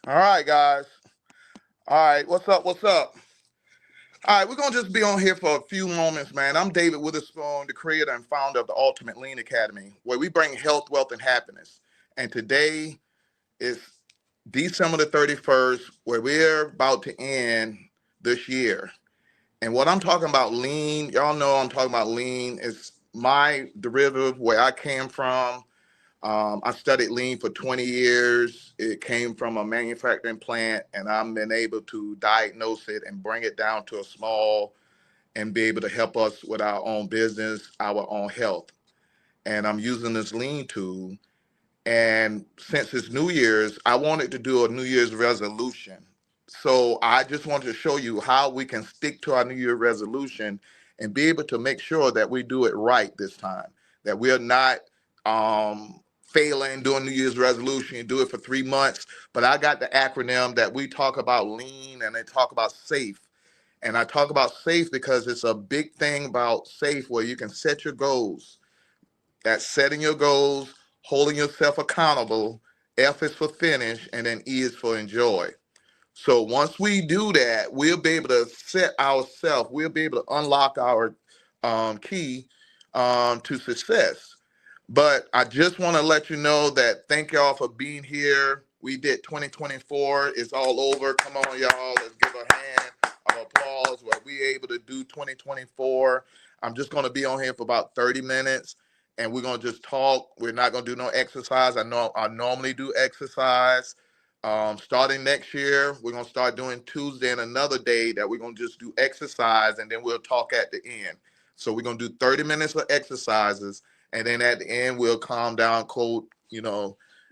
All right, guys. All right, what's up? What's up? All right, we're gonna just be on here for a few moments, man. I'm David Witherspoon, the creator and founder of the Ultimate Lean Academy, where we bring health, wealth, and happiness. And today is December the 31st, where we're about to end this year. And what I'm talking about, lean, y'all know I'm talking about lean. It's my derivative where I came from. I studied lean for 20 years. It came from a manufacturing plant, and I've been able to diagnose it and bring it down to a small and be able to help us with our own business, our own health. And I'm using this lean tool. And since it's New Year's, I wanted to do a New Year's resolution. So I just wanted to show you how we can stick to our New Year resolution and be able to make sure that we do it right this time, that we're not failing doing New Year's resolution. You do it for 3 months. But I got the acronym that we talk about lean and they talk about safe. And I talk about safe because it's a big thing about safe where you can set your goals. That's setting your goals, holding yourself accountable. F is for finish, and then E is for enjoy. So once we do that, we'll be able to set ourselves, we'll be able to unlock our key to success. But I just want to let you know that thank y'all for being here. We did 2024. It's all over. Come on, y'all. Let's give a hand of applause. Where we able to do 2024. I'm just going to be on here for about 30 minutes and we're going to just talk. We're not going to do no exercise. I know I normally do exercise. Starting next year, we're going to start doing Tuesday and another day that we're going to just do exercise and then we'll talk at the end. So we're going to do 30 minutes of exercises and then at the end we'll calm down, cold,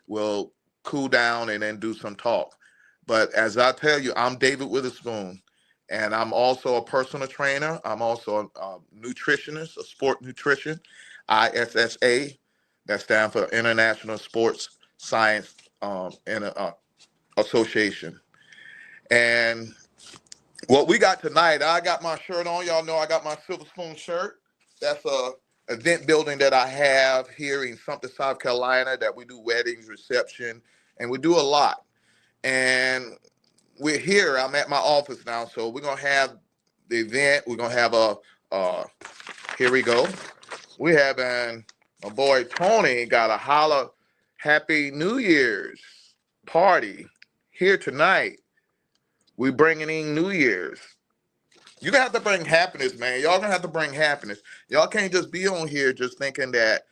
we'll cool down and then do some talk. But as I tell you, I'm David Witherspoon, and I'm also a personal trainer. I'm also a nutritionist, a sport nutrition, ISSA. That stands for International Sports Science Association. And what we got tonight, I got my shirt on. Y'all know I got my Silver Spoon shirt. That's a event building that I have here in Sumter, South Carolina, that we do weddings, reception, and we do a lot. And we're here. I'm at my office now, so we're gonna have the event. We're gonna have here we go. We having my boy Tony got a holla happy New Year's party here tonight. We bringing in New Year's. You gonna have to bring happiness, man. Y'all gonna have to bring happiness. Y'all can't just be on here just thinking that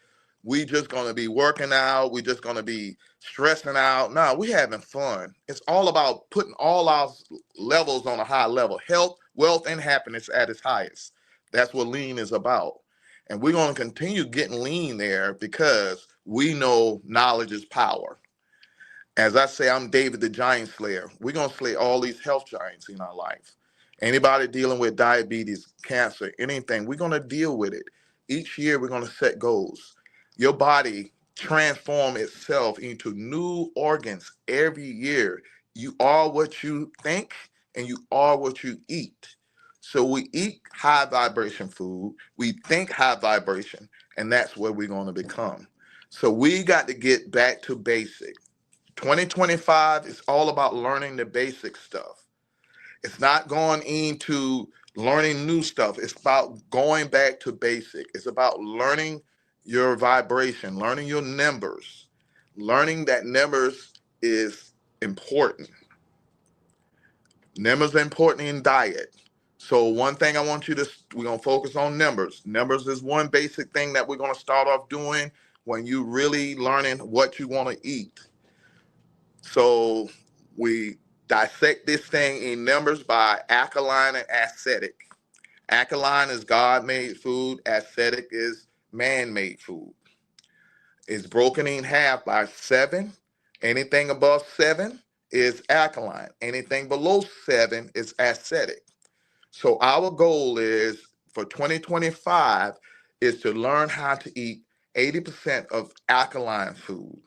we just gonna be working out. We just gonna be stressing out. No, we having fun. It's all about putting all our levels on a high level. Health, wealth, and happiness at its highest. That's what lean is about. And we're gonna continue getting lean there because we know knowledge is power. As I say, I'm David the Giant Slayer. We're gonna slay all these health giants in our life. Anybody dealing with diabetes, cancer, anything, we're gonna deal with it. Each year we're gonna set goals. Your body transform itself into new organs every year. You are what you think and you are what you eat. So we eat high vibration food, we think high vibration, and that's where we're gonna become. So we got to get back to basic. 2025 is all about learning the basic stuff. It's not going into learning new stuff. It's about going back to basic. It's about learning your vibration, learning your numbers, learning that numbers is important. Numbers are important in diet. So one thing I want you to, we're going to focus on numbers. Numbers is one basic thing that we're going to start off doing when you really learning what you want to eat. So we dissect this thing in numbers by alkaline and acidic. Alkaline is God made food, acidic is man made food. It's broken in half by seven. Anything above seven is alkaline, anything below seven is acidic. So our goal is for 2025 is to learn how to eat 80% of alkaline food,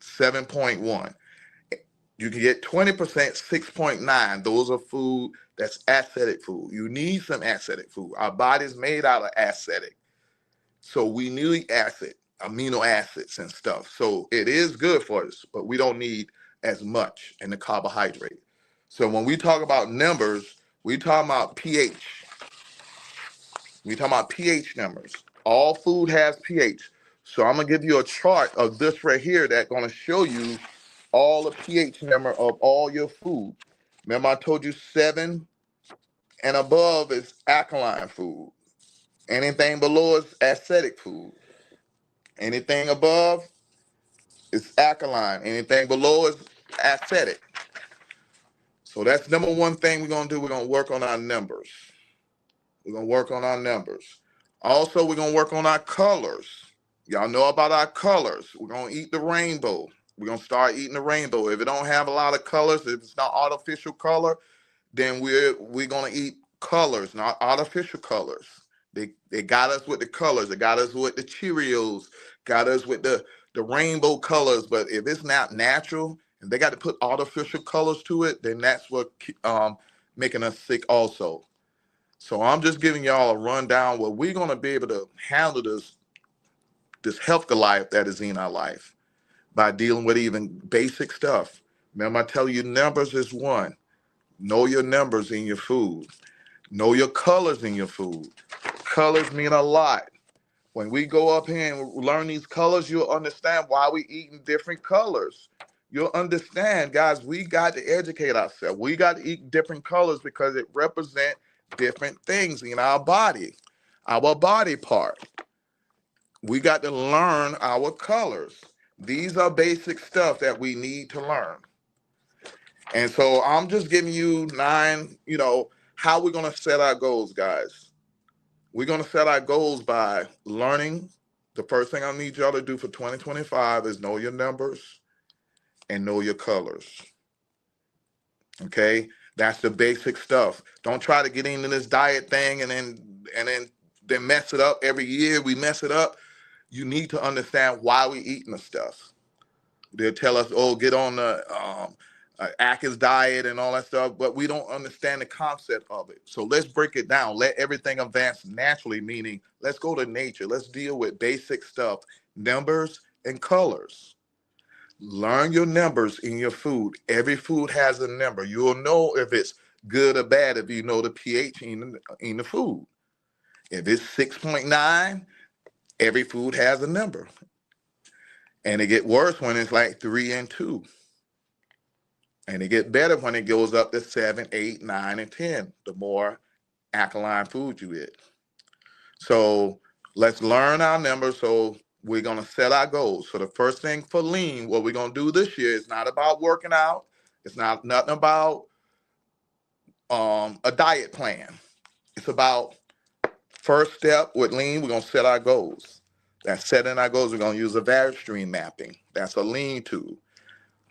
7.1. You can get 20%, 6.9. Those are food that's acidic food. You need some acidic food. Our body's made out of acidic. So we need acid, amino acids and stuff. So it is good for us, but we don't need as much in the carbohydrate. So when we talk about numbers, we talk about pH. We talk about pH numbers. All food has pH. So I'm gonna give you a chart of this right here that's gonna show you all the pH number of all your food. Remember I told you 7 and above is alkaline food. Anything below is acidic food. Anything above is alkaline. Anything below is acidic. So that's number one thing we're gonna do. We're gonna work on our numbers. We're gonna work on our numbers. Also, we're gonna work on our colors. Y'all know about our colors. We're gonna eat the rainbow. We're gonna start eating the rainbow. If it don't have a lot of colors, if it's not artificial color, then we're gonna eat colors, not artificial colors. They got us with the colors. They got us with the Cheerios. Got us with the rainbow colors. But if it's not natural, and they got to put artificial colors to it, then that's what making us sick also. So I'm just giving y'all a rundown where we're gonna be able to handle this healthy life that is in our life by dealing with even basic stuff. Remember, I tell you, numbers is one. Know your numbers in your food. Know your colors in your food. Colors mean a lot. When we go up here and learn these colors, you'll understand why we eating different colors. You'll understand, guys, we got to educate ourselves. We got to eat different colors because it represents different things in our body part. We got to learn our colors. These are basic stuff that we need to learn. And so I'm just giving you 9, how we're going to set our goals, guys. We're going to set our goals by learning. The first thing I need y'all to do for 2025 is know your numbers and know your colors. Okay? That's the basic stuff. Don't try to get into this diet thing and then mess it up. Every year we mess it up. You need to understand why we eating the stuff. They'll tell us, oh, get on the Atkins diet and all that stuff, but we don't understand the concept of it. So let's break it down. Let everything advance naturally, meaning let's go to nature. Let's deal with basic stuff, numbers and colors. Learn your numbers in your food. Every food has a number. You'll know if it's good or bad if you know the pH in the food. If it's 6.9, every food has a number. And it get worse when it's like 3 and 2. And it get better when it goes up to 7, 8, 9, and 10, the more alkaline food you eat. So let's learn our numbers. So we're going to set our goals. So the first thing for lean, what we're going to do this year is not about working out. It's nothing about a diet plan. It's about first step with lean, we're going to set our goals. That's setting our goals. We're going to use a value stream mapping. That's a lean tool.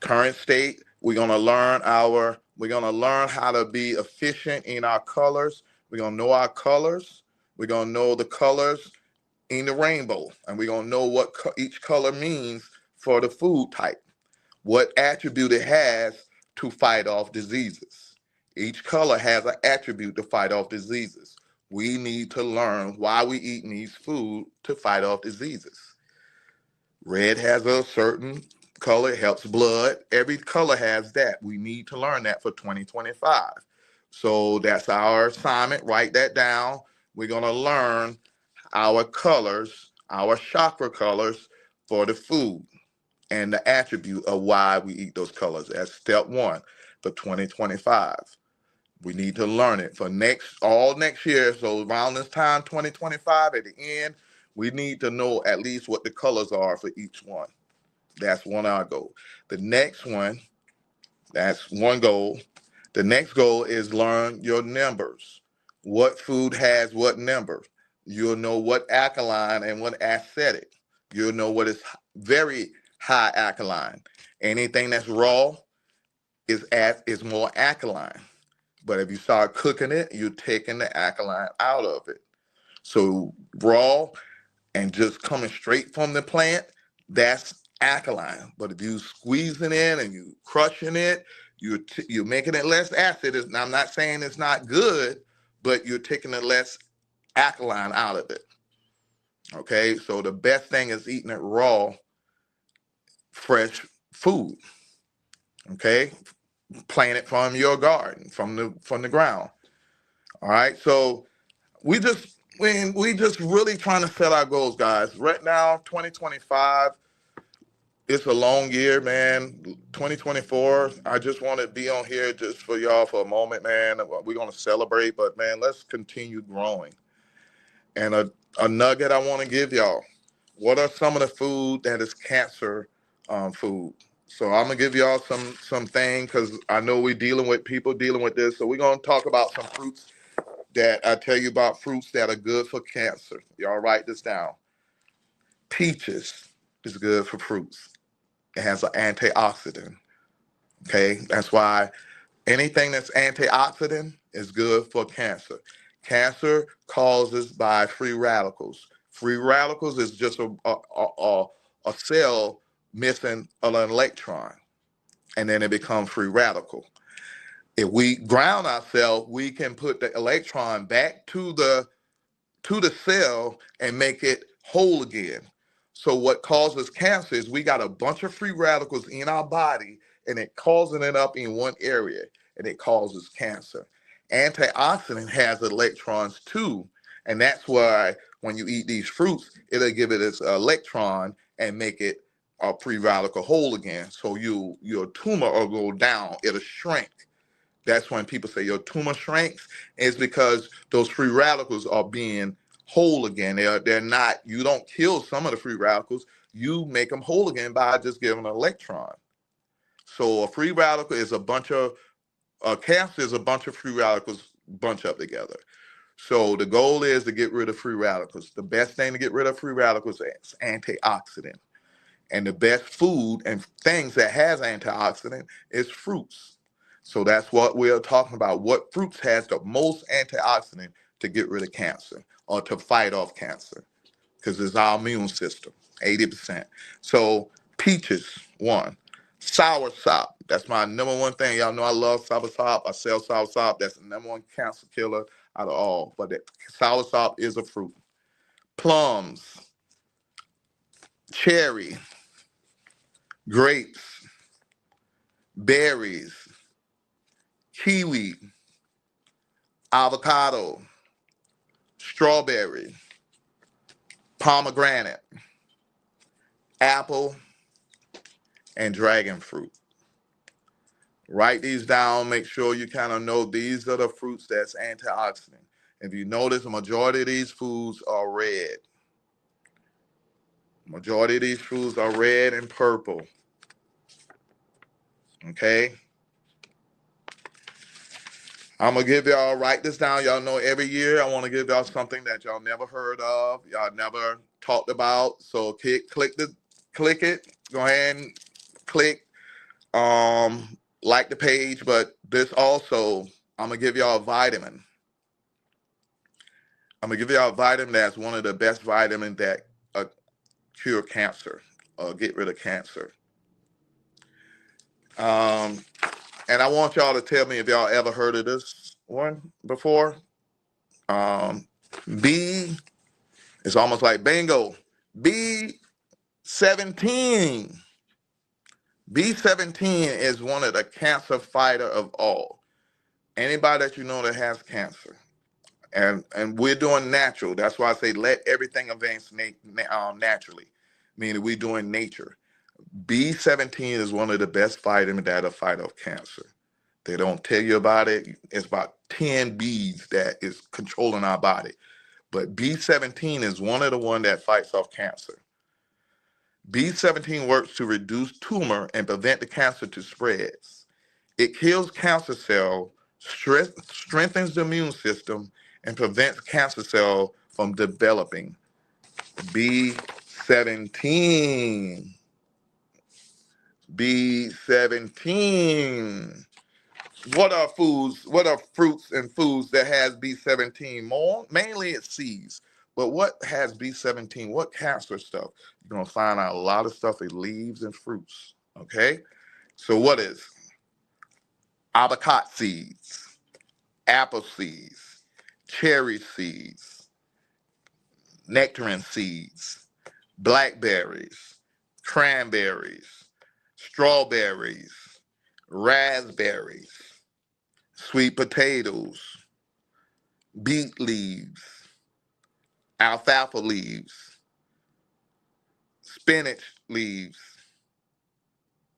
Current state, we're going to learn how to be efficient in our colors. We're going to know our colors. We're going to know the colors in the rainbow, and we're going to know what each color means for the food type, what attribute it has to fight off diseases. Each color has an attribute to fight off diseases. We need to learn why we eating these food to fight off diseases. Red has a certain color, it helps blood. Every color has that. We need to learn that for 2025. So that's our assignment. Write that down. We're going to learn our colors, our chakra colors for the food and the attribute of why we eat those colors. That's step 1 for 2025. We need to learn it for all next year. So around this time, 2025, at the end, we need to know at least what the colors are for each one. That's one our goal. The next one, that's one goal. The next goal is learn your numbers. What food has what number? You'll know what alkaline and what acidic. You'll know what is very high alkaline. Anything that's raw is more alkaline. But if you start cooking it, you're taking the alkaline out of it. So raw and just coming straight from the plant, that's alkaline. But if you squeezing it and you crushing it, you're making it less acid. I'm not saying it's not good, but you're taking the less alkaline out of it. Okay, so the best thing is eating it raw, fresh food. Okay, plant it from your garden, from the ground. All right, so we just really trying to set our goals, guys. Right now, 2025, it's a long year, man. 2024, I just want to be on here just for y'all for a moment, man. We're gonna celebrate, but man, let's continue growing. And a nugget I want to give y'all: what are some of the food that is cancer food? So I'm gonna give y'all some thing because I know we're dealing with people dealing with this. So we're gonna talk about some fruits that I tell you about, fruits that are good for cancer. Y'all write this down. Peaches is good for fruits. It has an antioxidant. Okay, that's why anything that's antioxidant is good for cancer. Cancer causes by free radicals. Free radicals is just a cell missing an electron, and then it becomes free radical. If we ground ourselves, we can put the electron back to the cell and make it whole again. So what causes cancer is we got a bunch of free radicals in our body and it causing it up in one area and it causes cancer. Antioxidant has electrons too, and that's why when you eat these fruits, it'll give it its electron and make it a free radical whole again. So your tumor will go down, it'll shrink. That's when people say your tumor shrinks, is because those free radicals are being whole again. They're not, you don't kill some of the free radicals, you make them whole again by just giving an electron. So a free radical is a bunch of, cancer is a bunch of free radicals bunch up together. So the goal is to get rid of free radicals. The best thing to get rid of free radicals is antioxidant. And the best food and things that has antioxidant is fruits. So that's what we're talking about. What fruits has the most antioxidant to get rid of cancer or to fight off cancer? Because it's our immune system, 80%. So peaches, one. Sour sop, that's my number one thing. Y'all know I love sour sop. I sell sour sop. That's the number one cancer killer out of all. But that sour sop is a fruit. Plums, cherry, grapes, berries, kiwi, avocado, strawberry, pomegranate, apple, and dragon fruit. Write these down. Make sure you kind of know these are the fruits that's antioxidant. If you notice, the majority of these foods are red. Majority of these foods are red and purple. Okay? I'm gonna give y'all, write this down. Y'all know every year I want to give y'all something that y'all never heard of, y'all never talked about. So click it. Go ahead and click like the page. But this also, I'm gonna give y'all a vitamin. I'm gonna give y'all a vitamin that's one of the best vitamins that cure cancer or get rid of cancer. Um, and I want y'all to tell me if y'all ever heard of this one before. Um, B, it's almost like bingo. B17. B17 is one of the cancer fighter of all. Anybody that you know that has cancer. And we're doing natural. That's why I say let everything advance naturally, meaning we're doing nature. B17 is one of the best vitamins that'll fight off cancer. They don't tell you about it. It's about 10 Bs that is controlling our body. But B17 is one of the one that fights off cancer. B17 works to reduce tumor and prevent the cancer to spread. It kills cancer cell, strengthens the immune system, and prevents cancer cell from developing. B17. B17. What are fruits and foods that has B17? More mainly it's seeds. But what has B17? What cancer stuff? You're gonna find out a lot of stuff in leaves and fruits. Okay? So what is avocado seeds, apple seeds, cherry seeds, nectarine seeds, blackberries, cranberries, strawberries, raspberries, sweet potatoes, beet leaves, alfalfa leaves, spinach leaves,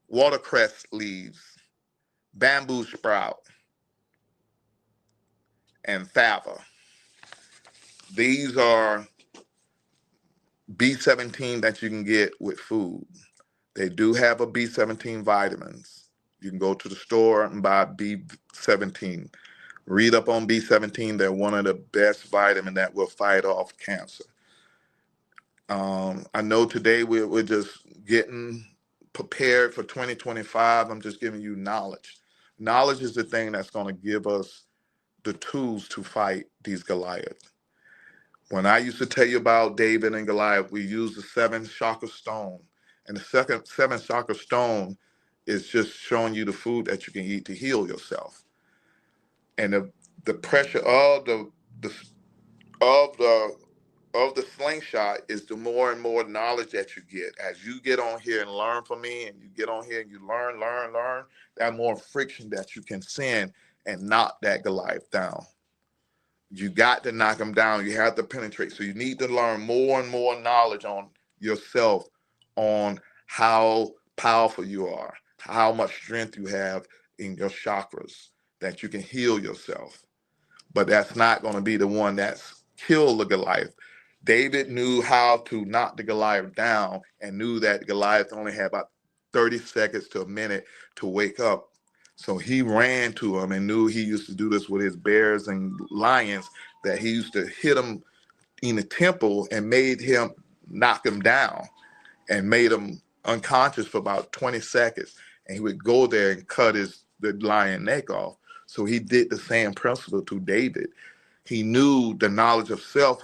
watercress leaves, bamboo sprout, and fava. These are B17 that you can get with food. They do have a B17 vitamins. You can go to the store and buy B17. Read up on B17. They're one of the best vitamins that will fight off cancer. I know today we're just getting prepared for 2025. I'm just giving you knowledge. Knowledge is the thing that's going to give us the tools to fight these Goliaths. When I used to tell you about David and Goliath, we used the seven chakra stone. And the second seven chakra stone is just showing you the food that you can eat to heal yourself. And the pressure of of the of the slingshot is the more and more knowledge that you get. As you get on here and learn from me, and you get on here and you learn, that more friction that you can send and knock that Goliath down. You got to knock them down. You have to penetrate. So you need to learn more and more knowledge on yourself, on how powerful you are, how much strength you have in your chakras, that you can heal yourself. But that's not going to be the one that's killed the Goliath. David knew how to knock the Goliath down and knew that Goliath only had about 30 seconds to a minute to wake up. So he ran to him and knew he used to do this with his bears and lions, that he used to hit him in the temple and made him knock him down and made him unconscious for about 20 seconds. And he would go there and cut the lion neck off. So he did the same principle to David. He knew the knowledge of self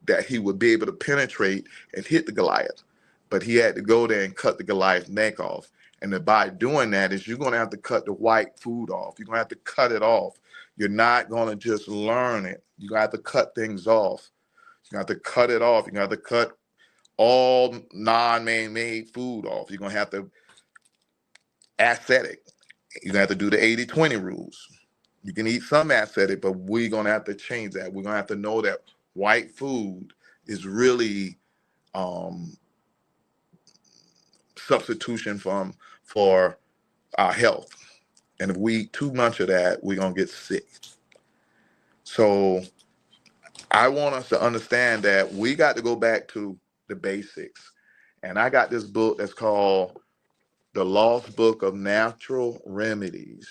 that he would be able to penetrate and hit the Goliath. But he had to go there and cut the Goliath's neck off. And by doing that is you're going to have to cut the white food off. You're going to have to cut it off. You're not going to just learn it. You're going to have to cut things off. You're going to have to cut it off. You're going to have to cut all non-man-made food off. You're going to have to ascetic. You're going to have to do the 80-20 rules. You can eat some ascetic, but we're going to have to change that. We're going to have to know that white food is really substitution for our health. And if we eat too much of that, we're going to get sick. So I want us to understand that we got to go back to the basics. And I got this book that's called The Lost Book of Natural Remedies.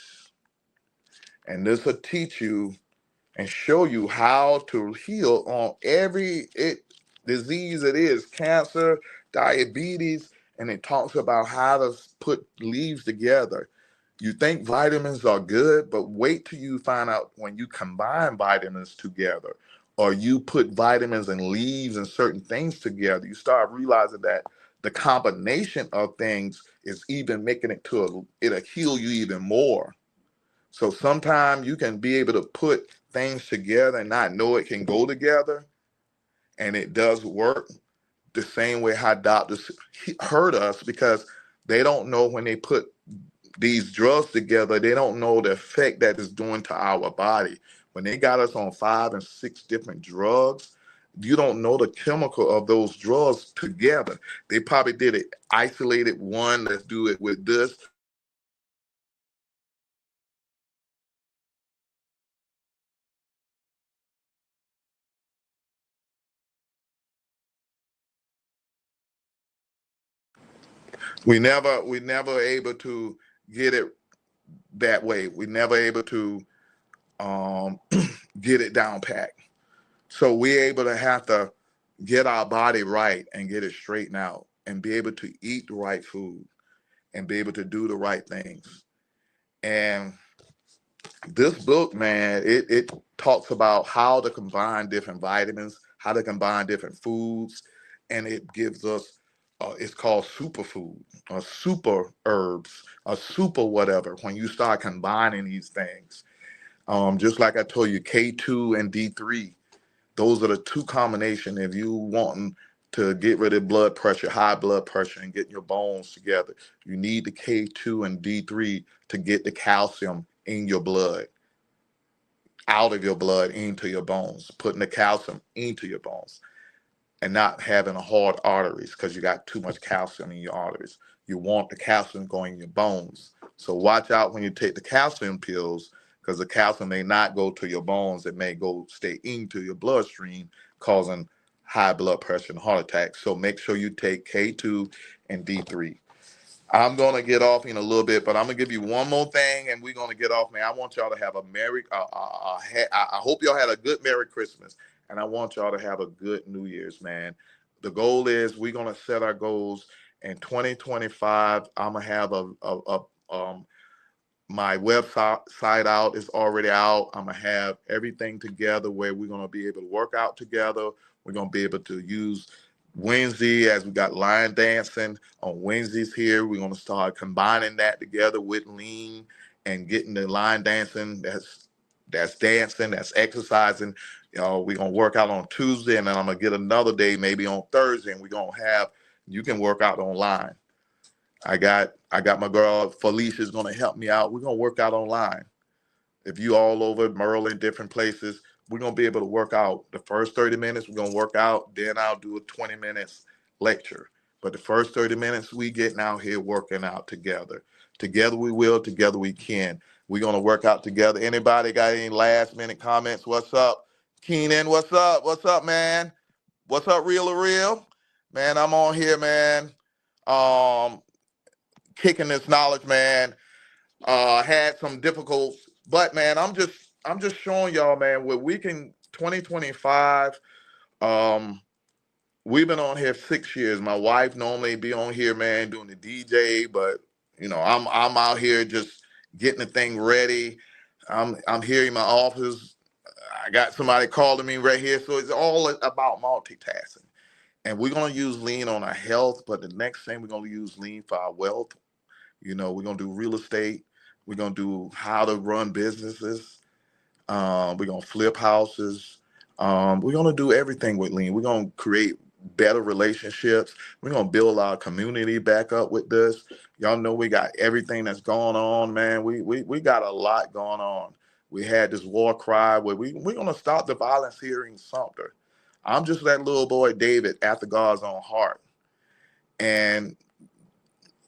And this will teach you and show you how to heal on every disease it is, cancer, diabetes, and it talks about how to put leaves together. You think vitamins are good, but wait till you find out when you combine vitamins together or you put vitamins and leaves and certain things together, you start realizing that the combination of things is even making it'll heal you even more. So sometimes you can be able to put things together and not know it can go together. And it does work the same way how doctors hurt us, because they don't know when they put these drugs together, they don't know the effect that it's doing to our body. When they got us on 5 and 6 different drugs, you don't know the chemical of those drugs together. They probably did it isolated one, let's do it with this. We never able to get it that way. We never able to um, get it down pat. So we're able to have to get our body right and get it straightened out and be able to eat the right food and be able to do the right things. And this book, man, it talks about how to combine different vitamins, how to combine different foods, and it gives us, it's called superfood, or super herbs, or super whatever, when you start combining these things. Just like I told you, K2 and D3, those are the two combination. If you want to get rid of blood pressure, high blood pressure, and get your bones together. You need the K2 and D3 to get the calcium in your blood, out of your blood into your bones, putting the calcium into your bones, and not having a hard arteries because you got too much calcium in your arteries. You want the calcium going in your bones. So watch out when you take the calcium pills, because the calcium may not go to your bones. It may go stay into your bloodstream, causing high blood pressure and heart attacks. So make sure you take K2 and D3. I'm going to get off in a little bit, but I'm going to give you one more thing, and we're going to get off, man. I want y'all to have a I hope y'all had a good Merry Christmas, and I want y'all to have a good New Year's, man. The goal is we're going to set our goals in 2025. I'm going to have my website out. Is already out. I'm going to have everything together where we're going to be able to work out together. We're going to be able to use Wednesday, as we got line dancing on Wednesdays here. We're going to start combining that together with lean and getting the line dancing. That's dancing, that's exercising. You know, we're going to work out on Tuesday, and then I'm going to get another day maybe on Thursday, and we're going to have, you can work out online. I got my girl Felicia is going to help me out. We're going to work out online. If you all over Maryland, different places, we're going to be able to work out. The first 30 minutes, we're going to work out. Then I'll do a 20 minutes lecture. But the first 30 minutes, we getting out here working out together. Together we will, together we can. We're going to work out together. Anybody got any last minute comments? What's up? Keenan, what's up? What's up, man? What's up, Real or Real? Man, I'm on here, man. Kicking this knowledge, man. Had some difficult, but man, I'm just showing y'all, man, where we can 2025. We've been on here 6 years. My wife normally be on here, man, doing the DJ, but you know, I'm out here just getting the thing ready. I'm here in my office. I got somebody calling me right here, so it's all about multitasking. And we're gonna use lean on our health, but the next thing we're gonna use lean for our wealth. You know, we're gonna do real estate. We're gonna do how to run businesses. We're gonna flip houses. We're gonna do everything with lean. We're gonna create better relationships. We're gonna build our community back up with this. Y'all know we got everything that's going on, man. We got a lot going on. We had this war cry where we're gonna stop the violence here in Sumter. I'm just that little boy David after God's own heart. And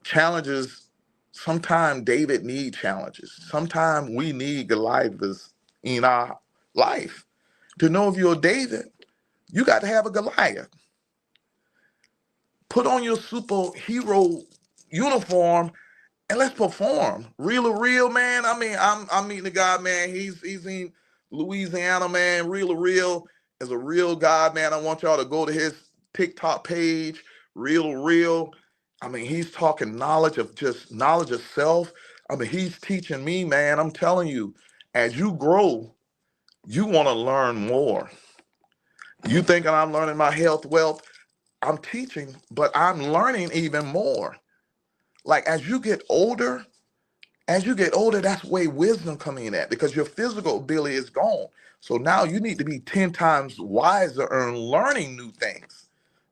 challenges, sometimes David need challenges. Sometimes we need Goliaths in our life. To know if you're David, you got to have a Goliath. Put on your superhero uniform and let's perform. Real or Real, man. I mean, I'm meeting the guy, man. He's in Louisiana, man. Real or Real is a real guy, man. I want y'all to go to his TikTok page, Real or Real. I mean, he's talking knowledge of self. I mean, he's teaching me, man. I'm telling you, as you grow, you want to learn more. You thinking I'm learning my health, wealth? I'm teaching, but I'm learning even more. Like as you get older, that's where wisdom coming in at, because your physical ability is gone. So now you need to be 10 times wiser and learning new things.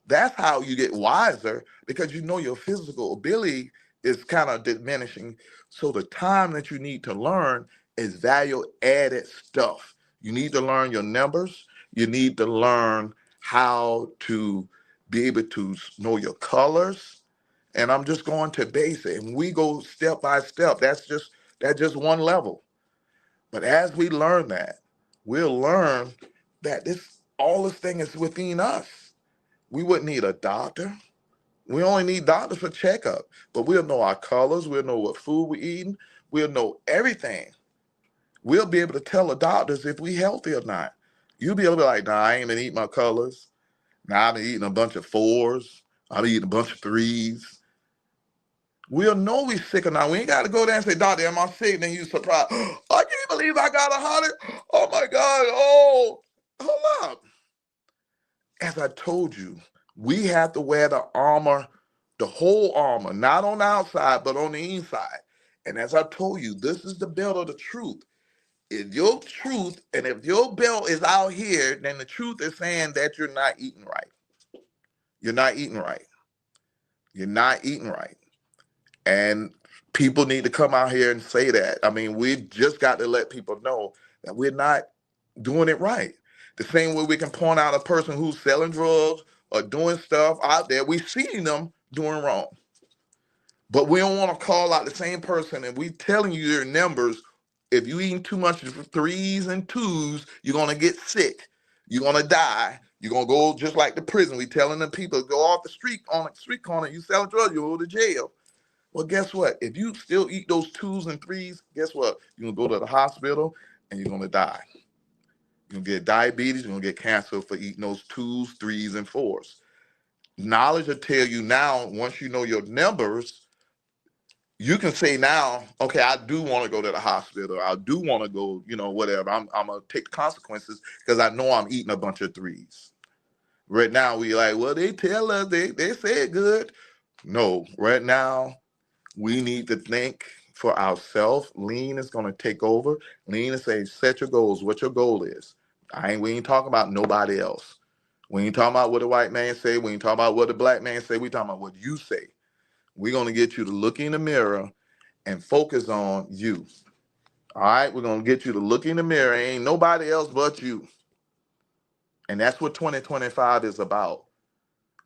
That's how you get wiser, because you know your physical ability is kind of diminishing. So the time that you need to learn is value added stuff. You need to learn your numbers. You need to learn how to be able to know your colors. And I'm just going to basic. And we go step by step. That's just one level. But as we learn that, we'll learn that all this thing is within us. We wouldn't need a doctor. We only need doctors for checkup. But we'll know our colors. We'll know what food we're eating. We'll know everything. We'll be able to tell the doctors if we healthy or not. You'll be able to be like, nah, I ain't been eating my colors. Nah, I've been eating a bunch of 4s. I've been eating a bunch of 3s. We'll know we sick or not. We ain't got to go there and say, doctor, am I sick? Then you surprised. Oh, I can't believe I got a heart. Oh, my God. Oh, hold up. As I told you, we have to wear the armor, the whole armor, not on the outside, but on the inside. And as I told you, this is the belt of the truth. If your truth, and if your belt is out here, then the truth is saying that you're not eating right. You're not eating right. You're not eating right. And people need to come out here and say that. I mean, we've just got to let people know that we're not doing it right. The same way we can point out a person who's selling drugs or doing stuff out there, we've seen them doing wrong. But we don't want to call out the same person, and we telling you their numbers. If you eating too much threes and twos, you're gonna get sick. You're gonna die. You're gonna go just like the prison. We telling the people go off the street on the street corner. You sell drugs, you go to jail. Well, guess what? If you still eat those twos and threes, guess what? You're gonna go to the hospital and you're gonna die. You're gonna get diabetes. You're gonna get cancer for eating those twos, threes, and fours. Knowledge will tell you now. Once you know your numbers, you can say now, okay, I do want to go to the hospital. I do want to go, whatever. I'm gonna take the consequences because I know I'm eating a bunch of threes. Right now, we like, well, they tell us they say it good. No, right now, we need to think for ourselves. Lean is gonna take over. Lean is say, set your goals. What your goal is. We ain't talking about nobody else. We ain't talking about what the white man say. We ain't talking about what the black man say. We talking about what you say. We're gonna get you to look in the mirror and focus on you. All right, we're gonna get you to look in the mirror. Ain't nobody else but you. And that's what 2025 is about.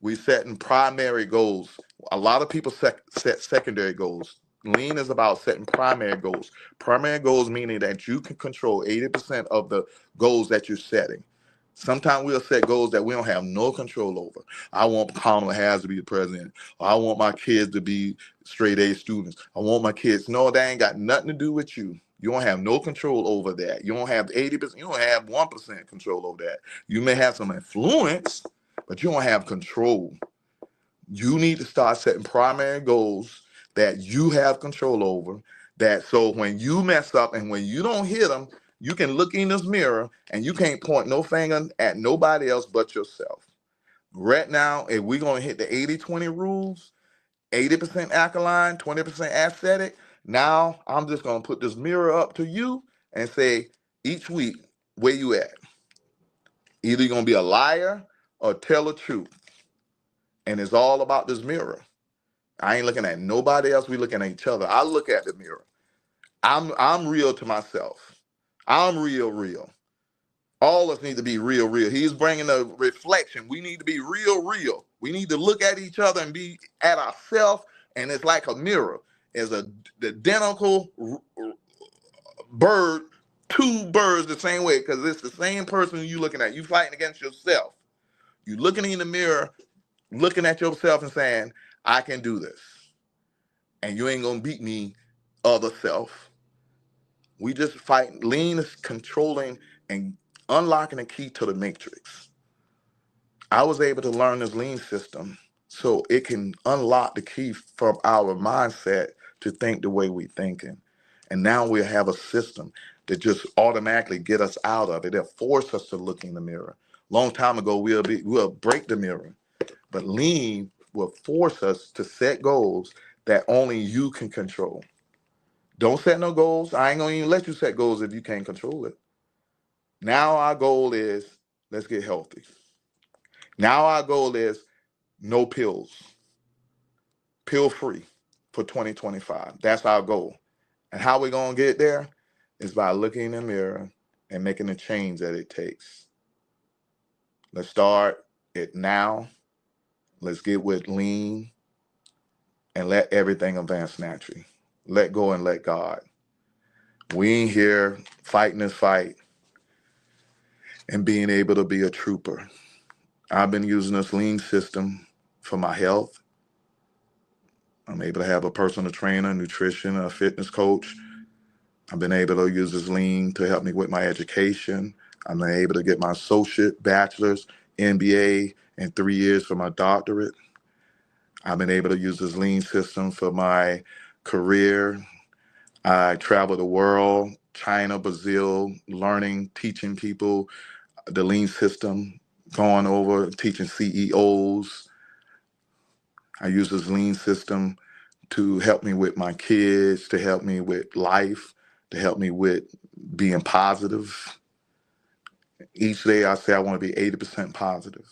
We setting primary goals. A lot of people set secondary goals. Lean is about setting primary goals. Primary goals meaning that you can control 80% of the goals that you're setting. Sometimes we'll set goals that we don't have no control over. I want Kamala Harris to be the president. Or I want my kids to be straight A students. I want my kids. No, that ain't got nothing to do with you. You don't have no control over that. You don't have 80%. You don't have 1% control over that. You may have some influence, but you don't have control. You need to start setting primary goals that you have control over. That so when you mess up and when you don't hit them, you can look in this mirror and you can't point no finger at nobody else but yourself. Right now, if we're going to hit the 80-20 rules, 80% alkaline, 20% acidic, now I'm just going to put this mirror up to you and say, each week, where you at? Either you're going to be a liar or tell the truth. And it's all about this mirror. I ain't looking at nobody else. We looking at each other. I look at the mirror. I'm real to myself. I'm real. All of us need to be real. He's bringing a reflection. We need to be real. We need to look at each other and be at ourselves. And it's like a mirror. It's the identical bird, two birds the same way, because it's the same person you looking at. You fighting against yourself. You looking in the mirror, looking at yourself and saying, I can do this. And you ain't gonna beat me, other self. We just fight. Lean is controlling and unlocking the key to the matrix. I was able to learn this lean system so it can unlock the key from our mindset to think the way we thinking. And now we have a system that just automatically get us out of it. It'll force us to look in the mirror. Long time ago, we'll break the mirror. But lean will force us to set goals that only you can control. Don't set no goals. I ain't gonna even let you set goals if you can't control it. Now our goal is, let's get healthy. Now our goal is no pills, pill free for 2025. That's our goal. And how we gonna get there is by looking in the mirror and making the change that it takes. Let's start it now. Let's get with lean and let everything advance naturally. Let go and let God. We ain't here fighting this fight and being able to be a trooper. I've been using this lean system for my health. I'm able to have a personal trainer, nutrition, a fitness coach. I've been able to use this lean to help me with my education. I'm able to get my associate, bachelor's, MBA in 3 years for my doctorate. I've been able to use this lean system for my career. I travel the world, China, Brazil, learning, teaching people the lean system, going over, teaching CEOs. I use this lean system to help me with my kids, to help me with life, to help me with being positive. Each day I say I want to be 80% positive.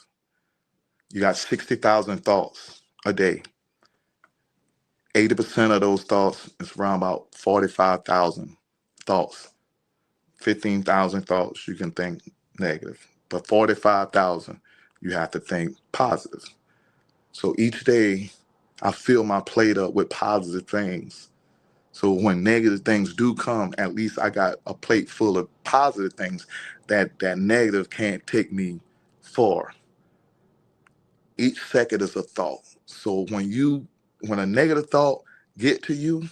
You got 60,000 thoughts a day. 80% of those thoughts is around about 45,000 thoughts. 15,000 thoughts you can think negative, but 45,000 you have to think positive. So each day I fill my plate up with positive things. So when negative things do come, at least I got a plate full of positive things that negative can't take me far. Each second is a thought. So when a negative thought get to you,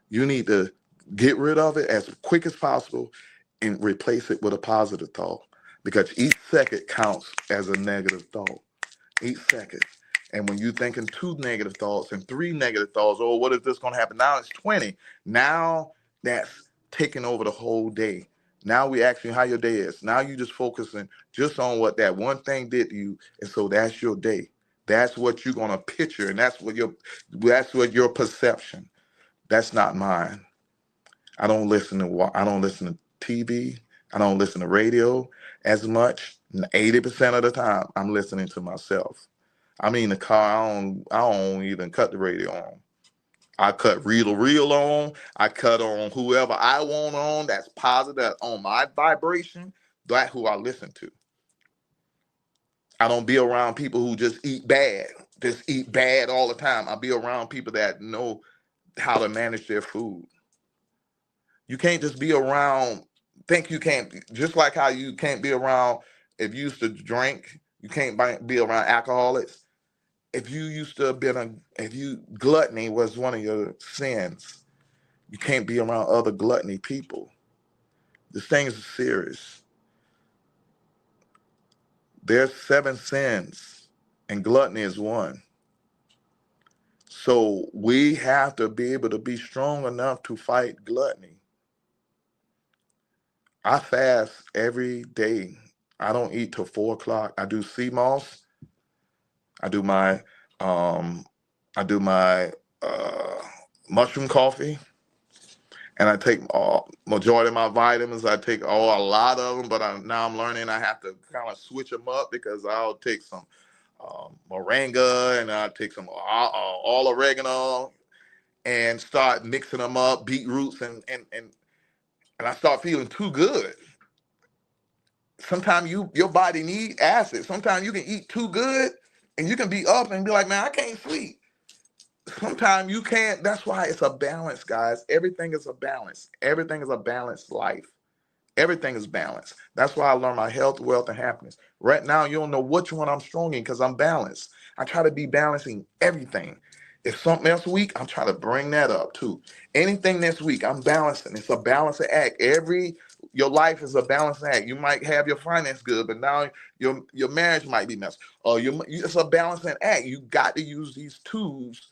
you need to get rid of it as quick as possible and replace it with a positive thought, because each second counts as a negative thought. Each second. And when you're thinking 2 negative thoughts and 3 negative thoughts, oh, what is this going to happen? Now it's 20. Now that's taking over the whole day. Now we ask you how your day is. Now you just focusing just on what that one thing did to you. And so that's your day. That's what you're going to picture. And that's what your perception. That's not mine. I don't listen to TV. I don't listen to radio as much. 80% of the time, I'm listening to myself. I mean, the car, I don't even cut the radio on. I cut reel on. I cut on whoever I want on. That's positive on my vibration. That's who I listen to. I don't be around people who just eat bad all the time. I be around people that know how to manage their food. You can't just be around, think you can't, just like how you can't be around, if you used to drink, you can't be around alcoholics. If you used to have gluttony was one of your sins, you can't be around other gluttony people. This thing is serious. There's 7 sins, and gluttony is one. So we have to be able to be strong enough to fight gluttony. I fast every day. I don't eat till 4 o'clock. I do sea moss. I do my mushroom coffee, and I take majority of my vitamins. I take a lot of them, but now I'm learning I have to kind of switch them up, because I'll take some moringa, and I'll take some all oregano, and start mixing them up, beetroots, and I start feeling too good. Sometimes your body needs acid. Sometimes you can eat too good, and you can be up and be like, man, I can't sleep. Sometimes you can't. That's why it's a balance, guys. Everything is a balance. Everything is a balanced life. Everything is balanced. That's why I learned my health, wealth, and happiness. Right now, you don't know which one I'm strong in, because I'm balanced. I try to be balancing everything. If something else weak, I'm trying to bring that up too. Anything that's weak, I'm balancing. It's a balancing act. Your life is a balancing act. You might have your finance good, but now your marriage might be messed. It's a balancing act. You got to use these tools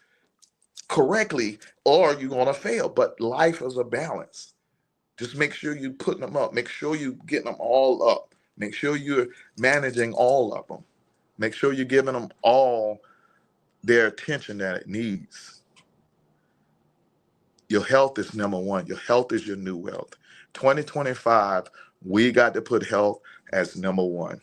correctly, or you're gonna fail. But life is a balance. Just make sure you putting them up. Make sure you getting them all up. Make sure you're managing all of them. Make sure you're giving them all their attention that it needs. Your health is number one. Your health is your new wealth. 2025, we got to put health as number one.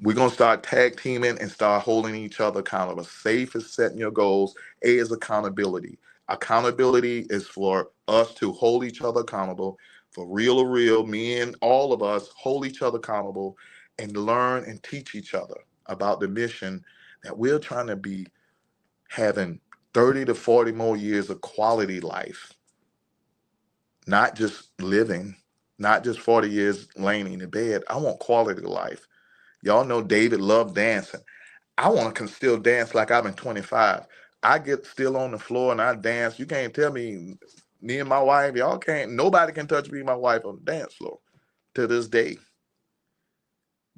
We're going to start tag teaming and start holding each other accountable. Safe is setting your goals. A is accountability. Accountability is for us to hold each other accountable. For real or real, me and all of us hold each other accountable and learn and teach each other about the mission that we're trying to be having 30 to 40 more years of quality life. Not just living, not just 40 years laying in bed. I want quality life. Y'all know David loved dancing. I want to still dance like I've been 25. I get still on the floor and I dance. You can't tell me and my wife, nobody can touch me and my wife on the dance floor to this day,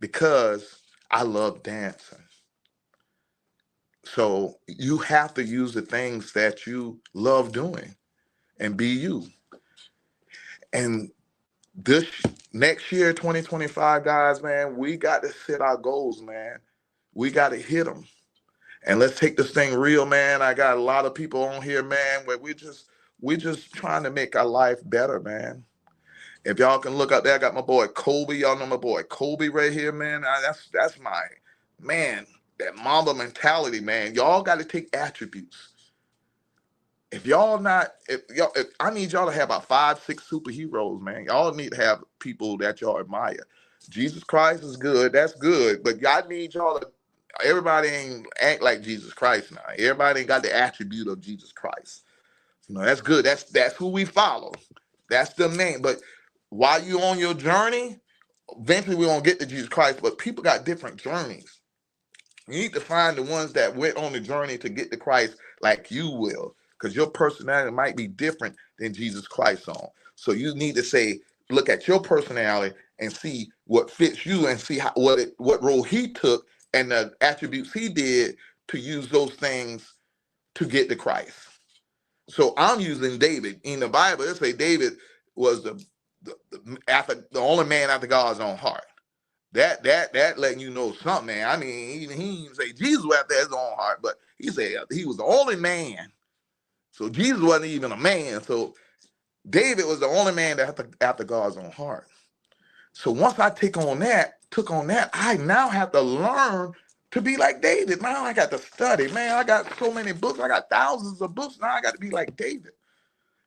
because I love dancing. So you have to use the things that you love doing and be you. And this next year, 2025, guys, man, we got to set our goals, man. We got to hit them. And let's take this thing real, man. I got a lot of people on here, man, where we're just trying to make our life better, man. If y'all can look up there, I got my boy Kobe. Y'all know my boy Kobe right here, man. That's man, that Mamba mentality, man. Y'all got to take attributes. If y'all not, if I need y'all to have about 5, 6 superheroes, man. Y'all need to have people that y'all admire. Jesus Christ is good, that's good, but y'all need y'all to. Everybody ain't act like Jesus Christ now. Everybody ain't got the attribute of Jesus Christ. You know, that's good. That's who we follow. That's the main. But while you on your journey, eventually we're gonna get to Jesus Christ. But people got different journeys. You need to find the ones that went on the journey to get to Christ like you will, because your personality might be different than Jesus Christ on. So you need to say, look at your personality and see what fits you and see what role he took and the attributes he did to use those things to get to Christ. So I'm using David. In the Bible, it say David was the only man after God's own heart. That letting you know something, man. I mean, he didn't say Jesus was after his own heart, but he said he was the only man. So Jesus wasn't even a man. So David was the only man that after God's own heart. So once I took on that, I now have to learn to be like David. Now I got to study. Man, I got so many books. I got thousands of books. Now I got to be like David.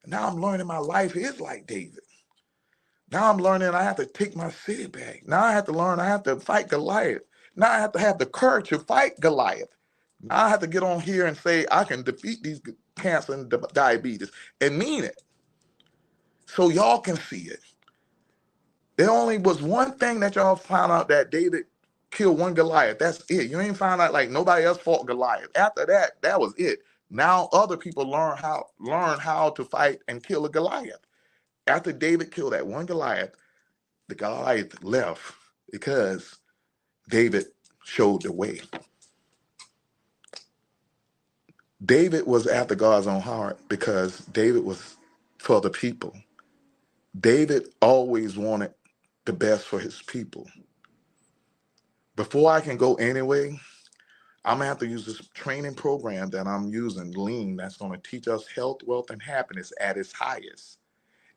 And now I'm learning my life is like David. Now I'm learning I have to take my city back. Now I have to learn I have to fight Goliath. Now I have the courage to fight Goliath. Now I have to get on here and say I can defeat these cancer and diabetes and mean it. So y'all can see it. There only was one thing that y'all found out, that David killed one Goliath. That's it. You ain't found out like nobody else fought Goliath. After that, that was it. Now other people learn how to fight and kill a Goliath. After David killed that one Goliath, the Goliath left because David showed the way. David was after God's own heart because David was for the people. David always wanted the best for his people. Before I can go anyway, I'm gonna have to use this training program that I'm using, Lean, that's gonna teach us health, wealth, and happiness at its highest.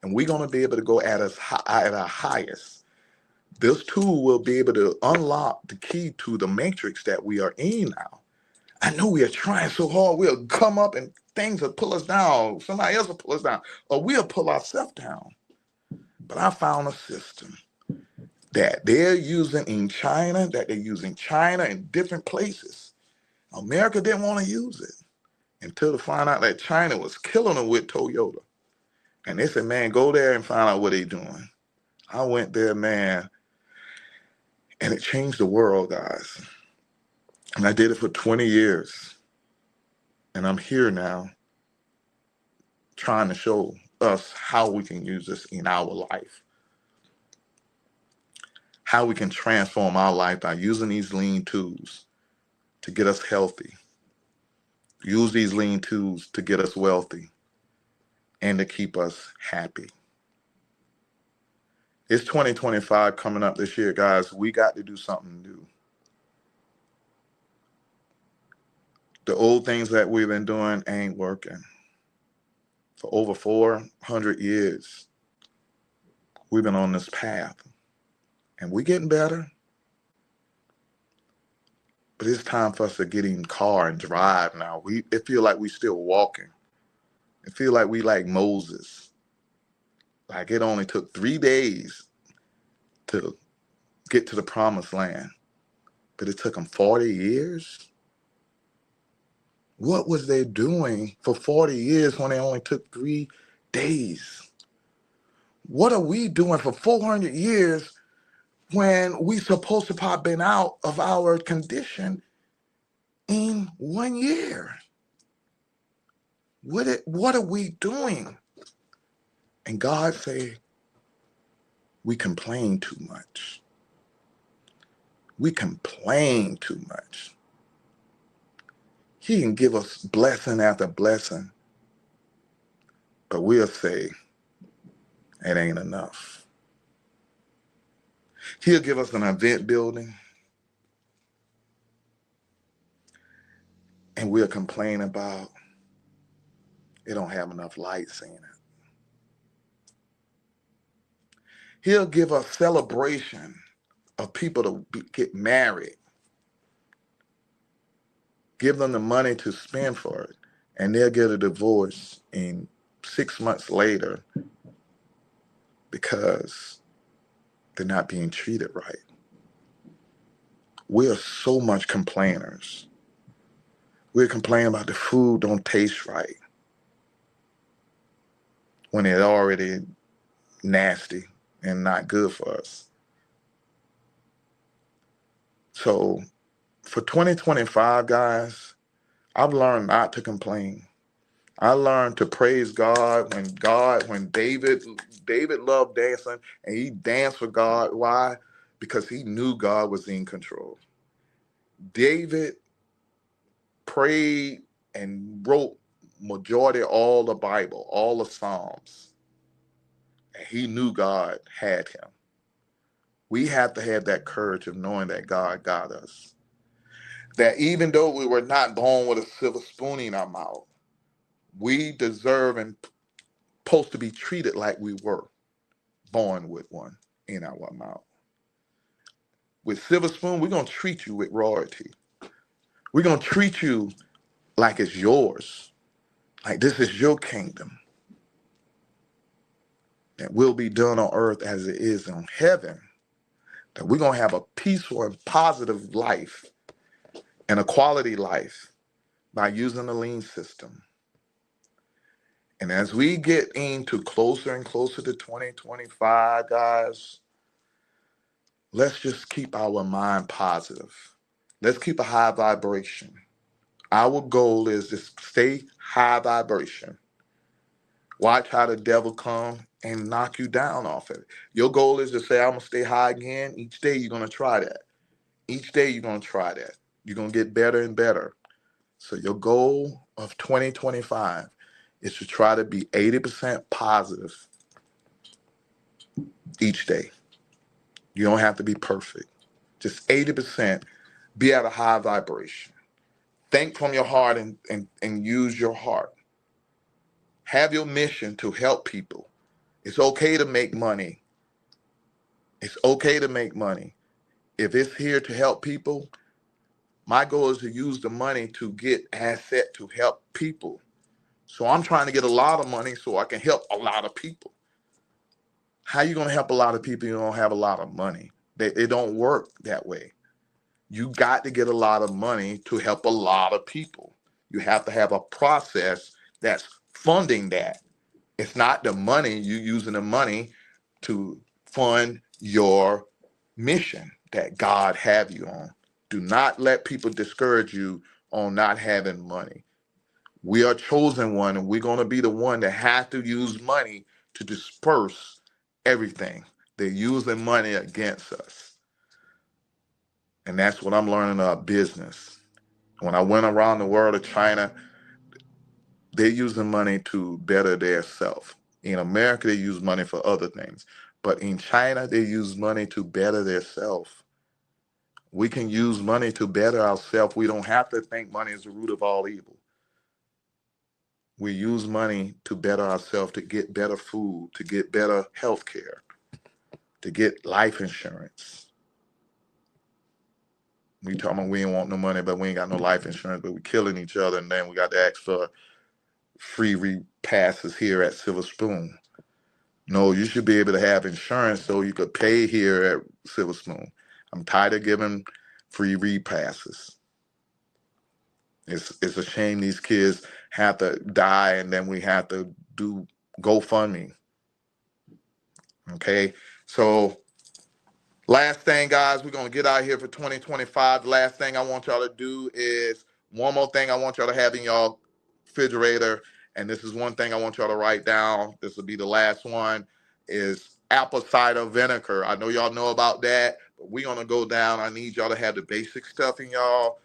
And we're gonna be able to go at our highest. This tool will be able to unlock the key to the matrix that we are in now. I know we are trying so hard. We'll come up and things will pull us down. Somebody else will pull us down, or we'll pull ourselves down. But I found a system that they're using in China, in different places. America didn't want to use it until to find out that China was killing them with Toyota. And they said, man, go there and find out what they're doing. I went there, man, and it changed the world, guys. And I did it for 20 years. And I'm here now trying to show us how we can use this in our life. How we can transform our life by using these lean tools to get us healthy. Use these lean tools to get us wealthy and to keep us happy. It's 2025 coming up this year, guys. We got to do something new. The old things that we've been doing ain't working. For over 400 years, we've been on this path. And we're getting better. But it's time for us to get in the car and drive now. It feel like we still walking. It feel like we like Moses. Like it only took 3 days to get to the promised land. But it took them 40 years? What was they doing for 40 years when they only took 3 days? What are we doing for 400 years when we supposed to have been out of our condition in 1 year? What are we doing? And God say, we complain too much. We complain too much. He can give us blessing after blessing, but we'll say it ain't enough. He'll give us an event building, and we'll complain about it don't have enough lights in it. He'll give us celebration of people to get married, Give them the money to spend for it, and they'll get a divorce in 6 months later because they're not being treated right. We are so much complainers. We're complaining about the food don't taste right when it's already nasty and not good for us. So for 2025, guys, I've learned not to complain. I learned to praise God when David loved dancing and he danced for God. Why? Because he knew God was in control. David prayed and wrote majority of all the Bible, all the Psalms. And he knew God had him. We have to have that courage of knowing that God got us. That even though we were not born with a silver spoon in our mouth, we deserve and supposed to be treated like we were born with one in our mouth. With silver spoon, we're going to treat you with royalty. We're going to treat you like it's yours, like this is your kingdom. That will be done on earth as it is in heaven. That we're going to have a peaceful and positive life and a quality life by using the lean system. And as we get into closer and closer to 2025, guys, let's just keep our mind positive. Let's keep a high vibration. Our goal is to stay high vibration. Watch how the devil come and knock you down off it. Your goal is to say, I'm going to stay high again. Each day you're going to try that. Each day you're going to try that. You're going to get better and better. So your goal of 2025 is to try to be 80% positive each day. You don't have to be perfect. Just 80%, be at a high vibration. Think from your heart and use your heart. Have your mission to help people. It's okay to make money. It's okay to make money. If it's here to help people, my goal is to use the money to get asset to help people. So I'm trying to get a lot of money so I can help a lot of people. How are you going to help a lot of people if you don't have a lot of money? It don't work that way. You got to get a lot of money to help a lot of people. You have to have a process that's funding that. It's not the money, you using the money to fund your mission that God have you on. Do not let people discourage you on not having money. We are chosen one, and we're going to be the one that has to use money to disperse everything. They're using money against us. And that's what I'm learning about business. When I went around the world of China, they're using money to better their self. In America, they use money for other things. But in China, they use money to better their self. We can use money to better ourselves. We don't have to think money is the root of all evil. We use money to better ourselves, to get better food, to get better health care, to get life insurance. We talking about we ain't want no money, but we ain't got no life insurance, but we killing each other, and then we got to ask for free repasses here at Silver Spoon. No, you should be able to have insurance so you could pay here at Silver Spoon. I'm tired of giving free repasses. It's a shame these kids have to die and then we have to do GoFundMe. Okay, so last thing, guys, we're gonna get out of here for 2025. The last thing I want y'all to do is one more thing I want y'all to have in y'all refrigerator, and this is one thing I want y'all to write down. This will be the last one, is apple cider vinegar. I know y'all know about that, but we're gonna go down. I need y'all to have the basic stuff in y'all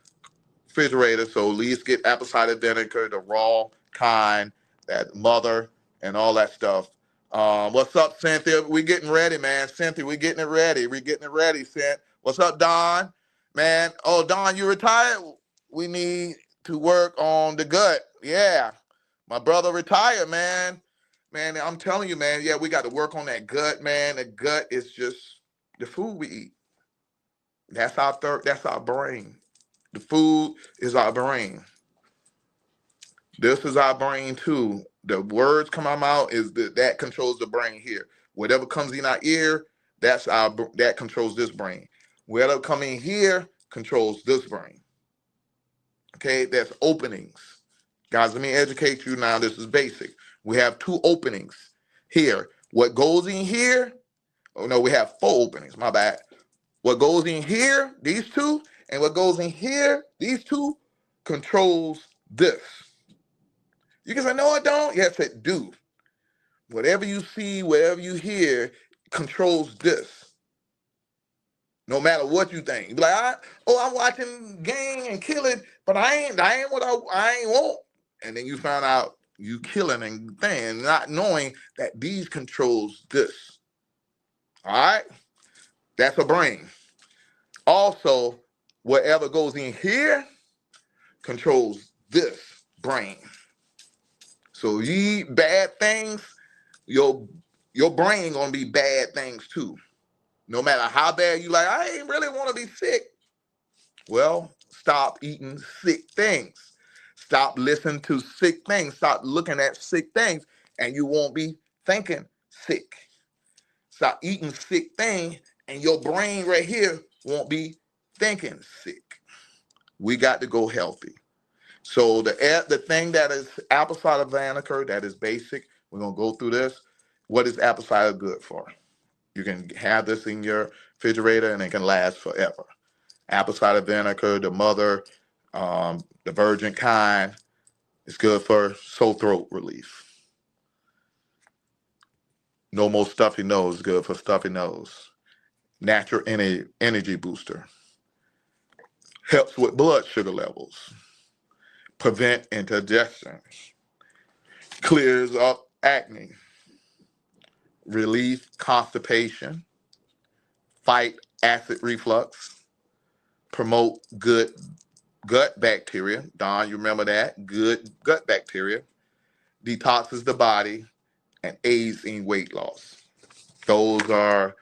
refrigerator. So at least get apple cider vinegar, the raw kind, that mother, and all that stuff. What's up, Cynthia? We getting ready, man. Cynthia, we getting it ready. We getting it ready, Cynthia. What's up, Don? Man, oh, Don, you retired? We need to work on the gut. Yeah. My brother retired, man. Man, I'm telling you, man, yeah, we got to work on that gut, man. The gut is just the food we eat. That's our brain. The food is our brain. This is our brain too. The words come out of our mouth is that controls the brain here. Whatever comes in our ear, that controls this brain. Whatever comes in here controls this brain. Okay, that's openings. Guys, let me educate you now. This is basic. We have two openings here. What goes in here, oh no, we have four openings, my bad. What goes in here, these two, and what goes in here, these two, controls this. You can say, no, it don't. Yes, it do. Whatever you see, whatever you hear, controls this. No matter what you think. You be like, I'm watching Gang and Killing, but I ain't what I ain't want. And then you find out you killing and thing, not knowing that these controls this. All right? That's a brain. Also, whatever goes in here controls this brain. So you eat bad things, your brain gonna be bad things too. No matter how bad you like, I ain't really want to be sick. Well, stop eating sick things. Stop listening to sick things. Stop looking at sick things, and you won't be thinking sick. Stop eating sick things, and your brain right here won't be thinking sick. We got to go healthy. So the thing that is apple cider vinegar, that is basic. We're going to go through this. What is apple cider good for? You can have this in your refrigerator and it can last forever. Apple cider vinegar, the mother, the virgin kind, is good for sore throat relief. No More Stuffy Nose is good for stuffy nose. Natural energy booster. Helps with blood sugar levels. Prevent indigestion. Clears up acne. Relieve constipation. Fight acid reflux. Promote good gut bacteria. Don, you remember that? Good gut bacteria. Detoxes the body and aids in weight loss. Those are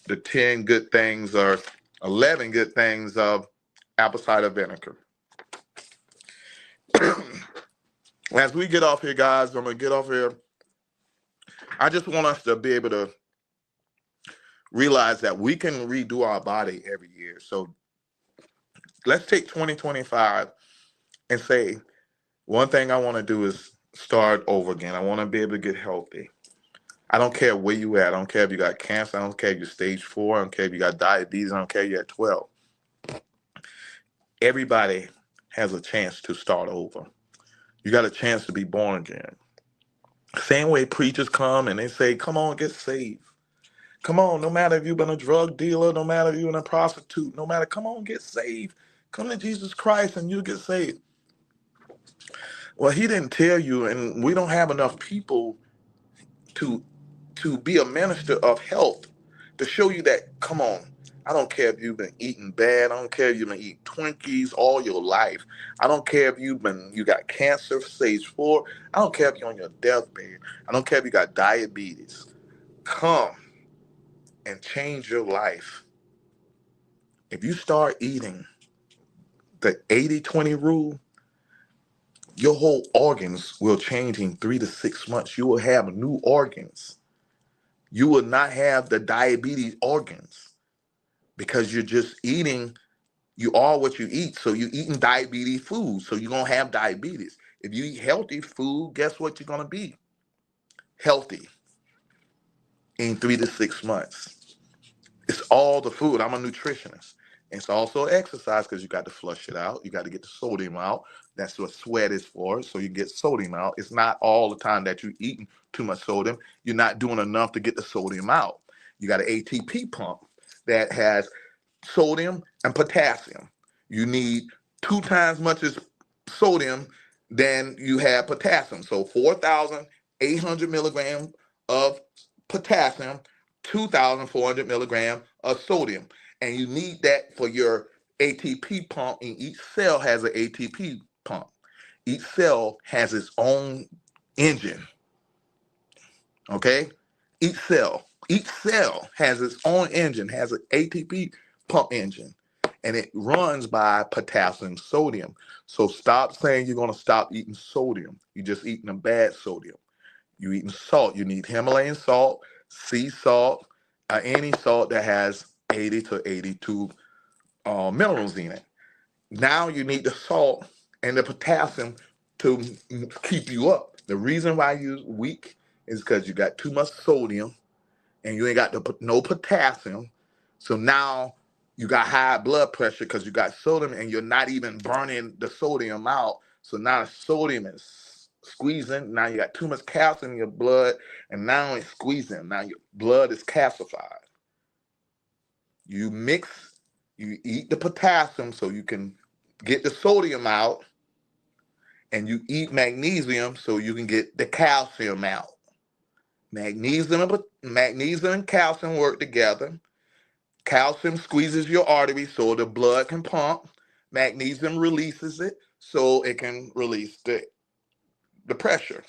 the 10 good things or 11 good things of apple cider vinegar. As we get off here, guys, I'm going to get off here. I just want us to be able to realize that we can redo our body every year. So let's take 2025 and say, one thing I want to do is start over again. I want to be able to get healthy. I don't care where you at. I don't care if you got cancer. I don't care if you're stage 4. I don't care if you got diabetes. I don't care if you're at 12. Everybody has a chance to start over. You got a chance to be born again. Same way preachers come and they say, come on, get saved. Come on, no matter if you've been a drug dealer, no matter if you've been a prostitute, no matter, come on, get saved. Come to Jesus Christ and you get saved. Well, he didn't tell you, and we don't have enough people to be a minister of health to show you that, come on, I don't care if you've been eating bad. I don't care if you've been eating Twinkies all your life. I don't care if you got cancer, stage 4. I don't care if you're on your deathbed. I don't care if you got diabetes. Come and change your life. If you start eating the 80-20 rule, your whole organs will change in 3 to 6 months. You will have new organs. You will not have the diabetes organs because you're just eating, you are what you eat. So you're eating diabetes food. So you're going to have diabetes. If you eat healthy food, guess what you're going to be? Healthy in 3 to 6 months. It's all the food. I'm a nutritionist. It's also exercise because you got to flush it out. You got to get the sodium out. That's what sweat is for. So you get sodium out. It's not all the time that you're eating too much sodium. You're not doing enough to get the sodium out. You got an ATP pump that has sodium and potassium. You need 2 times much as sodium than you have potassium. So 4,800 milligrams of potassium, 2,400 milligrams of sodium. And you need that for your ATP pump, and each cell has an ATP pump. Each cell has its own engine. Okay? Each cell has its own engine, has an ATP pump engine. and it runs by potassium, sodium. So stop saying you're going to stop eating sodium. You're just eating a bad sodium. You're eating salt. You need Himalayan salt, sea salt, any salt that has 80 to 82 minerals in it. Now you need the salt and the potassium to keep you up. The reason why you're weak is because you got too much sodium and you ain't got no potassium. So now you got high blood pressure because you got sodium and you're not even burning the sodium out. So now the sodium is squeezing. Now you got too much calcium in your blood and now it's squeezing. Now your blood is calcified. You eat the potassium so you can get the sodium out, and you eat magnesium so you can get the calcium out. Magnesium and calcium work together. Calcium squeezes your artery so the blood can pump. Magnesium releases it so it can release the pressure.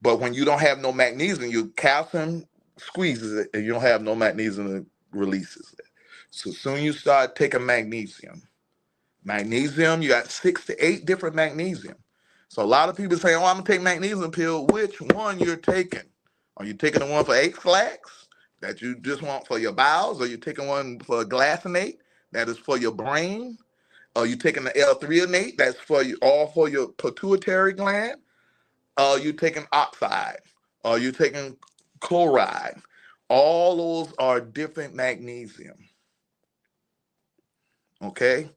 But when you don't have no magnesium, your calcium squeezes it and you don't have no magnesium, it releases it. So soon you start taking magnesium, you got 6 to 8 different magnesium. So a lot of people say, oh, I'm going to take magnesium pill. Which one you're taking? Are you taking the one for X-Flax that you just want for your bowels? Are you taking one for glycinate that is for your brain? Are you taking the L-threonate that's for your pituitary gland? Are you taking oxide? Are you taking chloride? All those are different magnesium. Okay?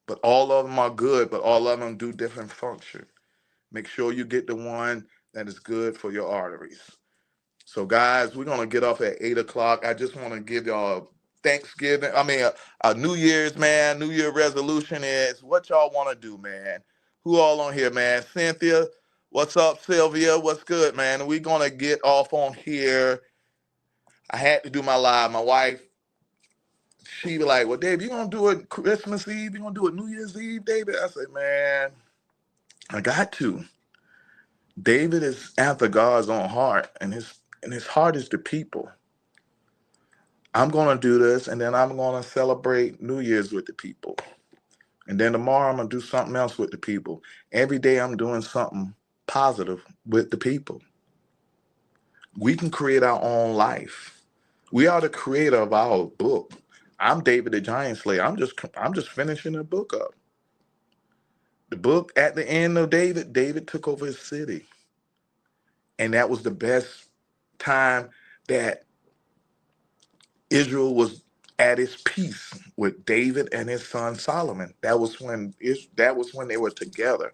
But all of them are good, but all of them do different function. Make sure you get the one that is good for your arteries. So guys, we're going to get off at 8 o'clock. I just want to give y'all Thanksgiving. A New Year's, man. New Year resolution is what y'all want to do, man. Who all on here, man? Cynthia, what's up? Sylvia, what's good, man? We're going to get off on here. I had to do my live. My wife, she be like, well, Dave, you going to do it Christmas Eve? You going to do it New Year's Eve, David? I said, man, I got to. David is after God's own heart, and his heart is the people. I'm going to do this, and then I'm going to celebrate New Year's with the people. And then tomorrow I'm going to do something else with the people. Every day I'm doing something positive with the people. We can create our own life. We are the creator of our book. I'm David the Giant Slayer. I'm just finishing the book up. The book at the end of David took over his city. And that was the best time that Israel was at its peace with David and his son Solomon. That was when they were together.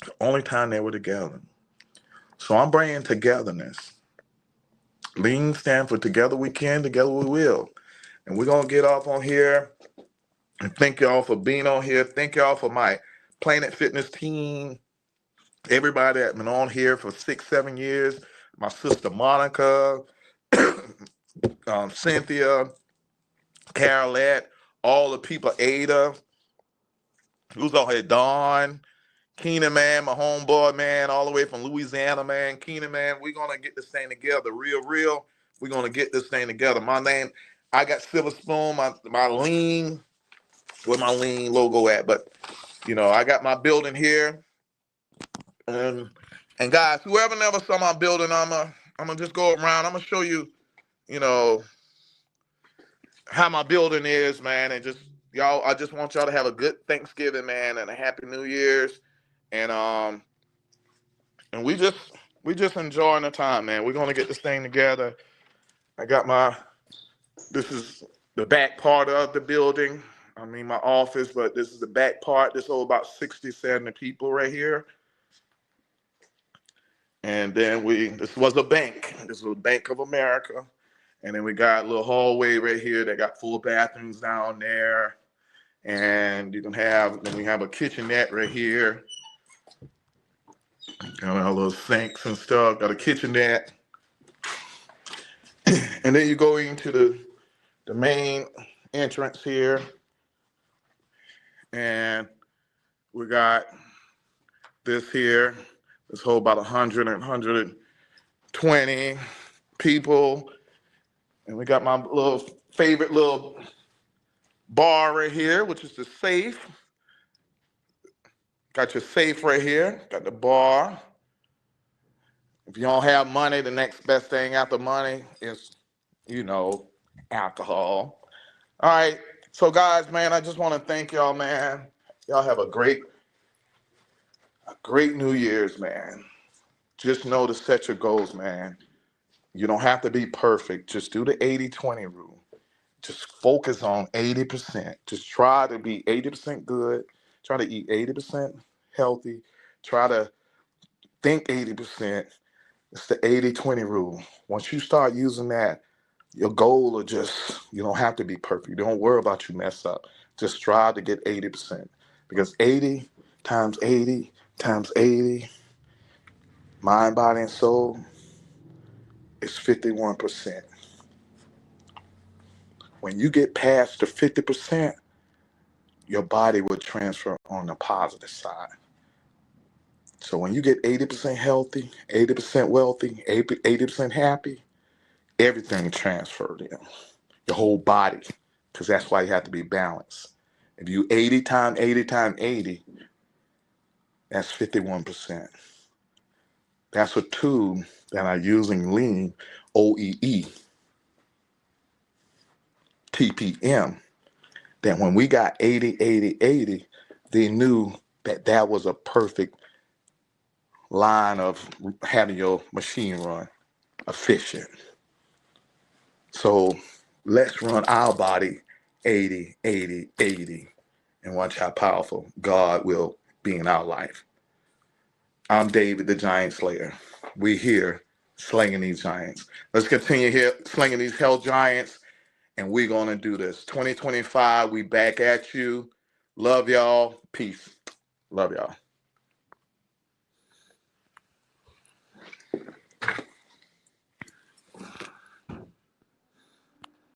The only time they were together. So I'm bringing togetherness. Lean stand for together we can, together we will. And we're going to get off on here. And thank y'all for being on here. Thank y'all for my Planet Fitness team. Everybody that's been on here for 6-7 years. My sister Monica, Cynthia, Carolette, all the people, Ada, who's on here, Dawn, Keenan, man, my homeboy, man, all the way from Louisiana, man. Keenan, man, we're going to get this thing together. Real. We're going to get this thing together. My name, I got Silver Spoon, my lean, where my lean logo at? But, I got my building here. And guys, whoever never saw my building, I'm gonna just go around. I'm gonna show you, how my building is, man. And just y'all, I just want y'all to have a good Thanksgiving, man, and a happy New Year's. And we just enjoying the time, man. We're gonna get this thing together. This is the back part of the building. My office, but this is the back part. This holds about 60, 70 people right here. And then this was a bank. This was Bank of America. And then we got a little hallway right here that got full bathrooms down there. And then we have a kitchenette right here. Got our little sinks and stuff. Got a kitchenette. And then you go into the main entrance here. And we got this here. This whole about 100 and 120 people. And we got my little favorite little bar right here, which is the safe. Got your safe right here. Got the bar. If you don't have money, the next best thing after money is, you know, alcohol. All right. So, guys, man, I just want to thank y'all, man. Y'all have a great New Year's, man. Just know to set your goals, man. You don't have to be perfect. Just do the 80-20 rule. Just focus on 80%. Just try to be 80% good. Try to eat 80% healthy. Try to think 80%. It's the 80-20 rule. Once you start using that, your goal will just, you don't have to be perfect. Don't worry about you mess up. Just strive to get 80%. Because 80 times 80 times 80, mind, body, and soul, is 51%. When you get past the 50%, your body will transfer on the positive side. So when you get 80% healthy, 80% wealthy, 80% happy, everything transferred in. Your whole body, because that's why you have to be balanced. If you 80 times 80 times 80, that's 51%. That's a tool that I'm using lean, OEE, TPM, that when we got 80, 80, 80, they knew that that was a perfect line of having your machine run efficient. So let's run our body 80, 80, 80, and watch how powerful God will be in our life. I'm David, the Giant Slayer. We here slinging these giants. Let's continue here slinging these hell giants, and we're going to do this. 2025, we back at you. Love y'all. Peace. Love y'all.